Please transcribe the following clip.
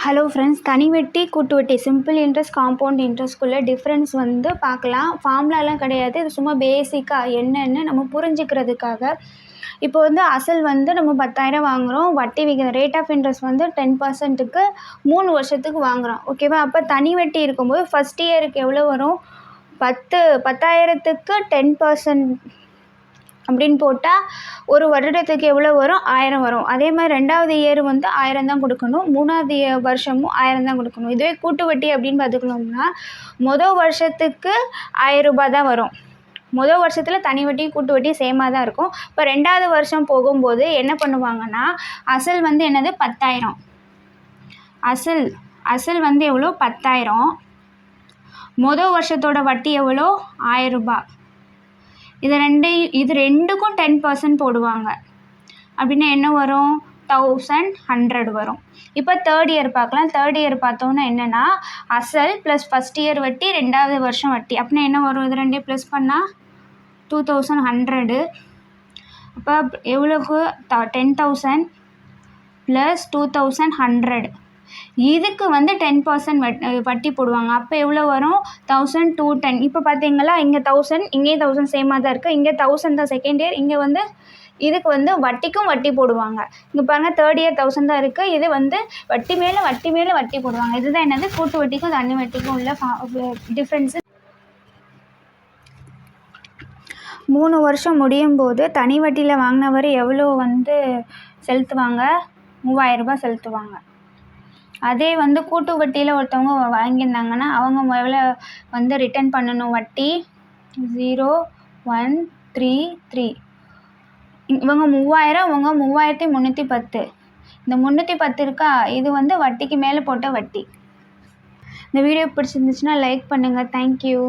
Hello friends, தனி வட்டி கூட்டு வட்டி சிம்பிள் இன்ட்ரெஸ்ட் காம்பவுண்ட் இன்ட்ரெஸ்ட்குள்ளே டிஃப்ரென்ஸ் வந்து பார்க்கலாம். ஃபார்முலாலாம் கிடையாது, இது சும்மா பேசிக்காக என்னென்னு நம்ம புரிஞ்சுக்கிறதுக்காக. இப்போ வந்து அசல் வந்து நம்ம 10,000 வாங்குகிறோம், வட்டி விகிதம் ரேட் ஆஃப் இன்ட்ரெஸ்ட் வந்து 10%க்கு 3 வருஷத்துக்கு வாங்குகிறோம். ஓகேவா? அப்போ தனி வட்டி இருக்கும்போது ஃபஸ்ட் இயருக்கு எவ்வளோ வரும்? 10,000க்கு 10% அப்படின்னு போட்டால் ஒரு வருடத்துக்கு எவ்வளோ வரும்? 1000 வரும். அதே மாதிரி 2வது இயர் வந்து 1000 தான் கொடுக்கணும், 3வது வருஷமும் 1000 தான் கொடுக்கணும். இதுவே கூட்டு வட்டி அப்படின்னு பார்த்துக்கணும்னா மொதல் வருஷத்துக்கு 1000 ரூபாய் தான் வரும். மொதல் வருஷத்தில் தனி வட்டி கூட்டு வட்டி சேமாக தான் இருக்கும். இப்போ 2வது வருஷம் போகும்போது என்ன பண்ணுவாங்கன்னா, அசல் வந்து என்னது? 10,000. அசல் வந்து எவ்வளோ? 10,000. மொதல் வருஷத்தோட வட்டி எவ்வளோ? 1000 ரூபாய். இது ரெண்டுக்கும் 10% போடுவாங்க. அப்படின்னா என்ன வரும்? 1100 வரும். இப்போ தேர்ட் இயர் பார்க்கலாம். தேர்ட் இயர் பார்த்தோன்னா என்னென்னா, அசல் ப்ளஸ் ஃபஸ்ட் இயர் வட்டி 2வது வருஷம் வட்டி. அப்படின்னா என்ன வரும்? இது ரெண்டையும் ப்ளஸ் பண்ணால் 2100. அப்போ எவ்வளோக்கு? 10,000 ப்ளஸ் 2100. இதுக்கு வந்து 10% வட்டி போடுவாங்க. அப்போ எவ்வளோ வரும்? 1210. இப்போ பார்த்தீங்களா, இங்கே 1000 இங்கே 1000 சேமாக தான் இருக்குது. இங்கே 1000 தான் செகண்ட் இயர். இங்கே வந்து இதுக்கு வந்து வட்டிக்கும் வட்டி போடுவாங்க. இங்கே பாருங்கள், தேர்ட் இயர் 1000 தான் இருக்குது. இது வந்து வட்டி மேலே வட்டி போடுவாங்க. இதுதான் என்னது? கூட்டு வட்டிக்கும் தனி வட்டிக்கும் உள்ள டிஃப்ரென்ஸு. 3 வருஷம் முடியும் போது தனி வட்டியில் வாங்கினவர் எவ்வளோ வந்து செலுத்துவாங்க? 3000 ரூபாய் செலுத்துவாங்க. அதே வந்து கூட்டு வட்டியில் ஒருத்தவங்க வாங்கியிருந்தாங்கன்னா அவங்க எவ்வளோ வந்து ரிட்டர்ன் பண்ணணும்? வட்டி 0133. இவங்க 3000, இவங்க 3310. இந்த 310 இருக்கா, இது வந்து வட்டிக்கு மேலே போட்ட வட்டி. இந்த வீடியோ பிடிச்சிருந்துச்சுன்னா லைக் பண்ணுங்கள். தேங்க்யூ.